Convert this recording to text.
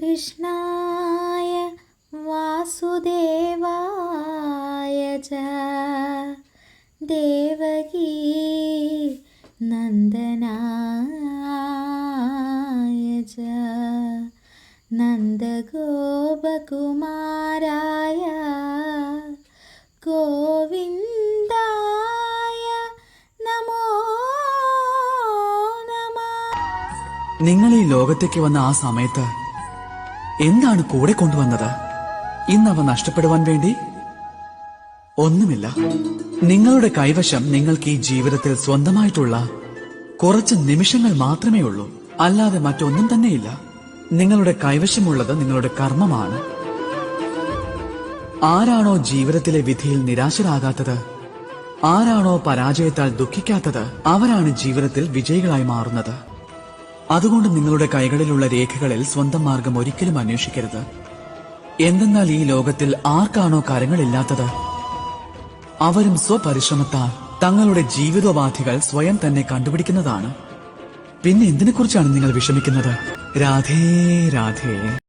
कृष्णाय वासुदेवाय च देवकी नन्दनाय च नन्दगोपकुमाराय गोविन्दाय नमो नमः. നിങ്ങൾ ഈ ലോകത്തേക്ക് വന്ന ആ സമയത്ത് എന്താണ് കൂടെ കൊണ്ടുവന്നത്? ഇന്നവ നഷ്ടപ്പെടുവാൻ വേണ്ടി ഒന്നുമില്ല. നിങ്ങളുടെ കൈവശം നിങ്ങൾക്ക് ഈ ജീവിതത്തിൽ സ്വന്തമായിട്ടുള്ള കുറച്ച് നിമിഷങ്ങൾ മാത്രമേ ഉള്ളൂ, അല്ലാതെ മറ്റൊന്നും തന്നെയില്ല. നിങ്ങളുടെ കൈവശമുള്ളത് നിങ്ങളുടെ കർമ്മമാണ്. ആരാണോ ജീവിതത്തിലെ വിധിയിൽ നിരാശരാകാത്തത്, ആരാണോ പരാജയത്താൽ ദുഃഖിക്കാത്തത്, അവരാണ് ജീവിതത്തിൽ വിജയികളായി മാറുന്നത്. അതുകൊണ്ട് നിങ്ങളുടെ കൈകളിലുള്ള രേഖകളിൽ സ്വന്തം മാർഗം ഒരിക്കലും അന്വേഷിക്കരുത്. എന്തെന്നാൽ ഈ ലോകത്തിൽ ആർക്കാണോ കരങ്ങളില്ലാത്തത്, അവരും സ്വപരിശ്രമത്താൽ തങ്ങളുടെ ജീവിതോപാധികൾ സ്വയം തന്നെ കണ്ടുപിടിക്കുന്നതാണ്. പിന്നെ എന്തിനെക്കുറിച്ചാണ് നിങ്ങൾ വിഷമിക്കുന്നത്? രാധേ രാധേ.